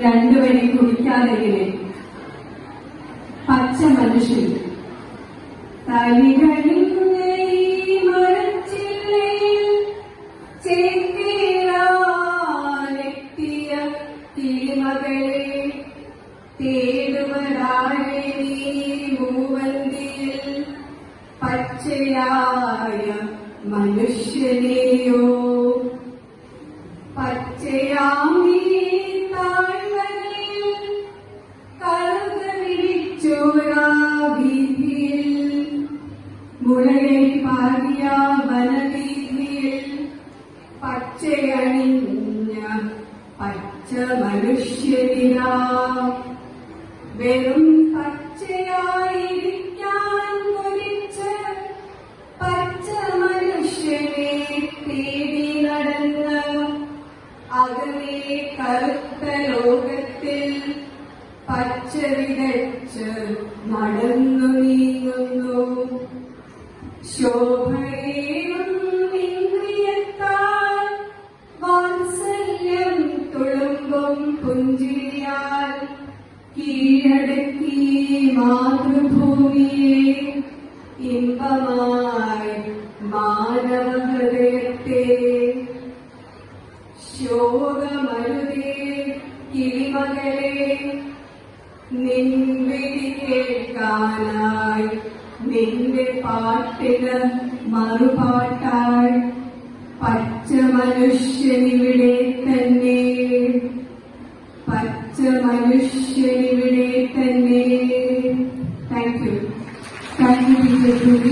രണ്ടുപേരെ കുടിക്കാതെങ്ങനെ പച്ച മനുഷ്യൻ തലികളിൽ മരച്ചില്ലയിൽ ചേക്കേറാനെത്തിയ കിളിമകളെ തേടുവരാഴെ നീ മൂവന്തിയിൽ പച്ചയായ മനുഷ്യനെയോ പച്ചയാമീ താഴ്വരയിൽ കറുക വിരിച്ചോരാ വീതിയിൽ മുളയിൽ പാടിയ വനവീതിയിൽ പച്ചയണിഞ്ഞ പച്ച മനുഷ്യനിരാ വെറും പച്ചയായിരിക്കാൻ കൊതിച്ച പച്ച മനുഷ്യനെ തേടി നടന്ന അകലെ കറുത്ത ലോകത്തിൽ പച്ച വിതച്ച് നടന്നു നീങ്ങുന്നു ശോഭയേറും ഇന്ദ്രിയത്താൽ വാത്സല്യം തുളുമ്പും പുഞ്ചിരിയാൽ കീഴടക്കി മാതൃഭൂമിയെ ഇമ്പമായി മാനവ ഹൃദയത്തെ ശോകമരുതേ കിളിമകളെ നിൻവിളി കേൾക്കാനായി നിന്റെ പാട്ടിന് മറുപാട്ടായി പച്ച മനുഷ്യനിവിടെ തന്നെ പച്ച മനുഷ്യനിവിടെ തന്നെ. Thank you.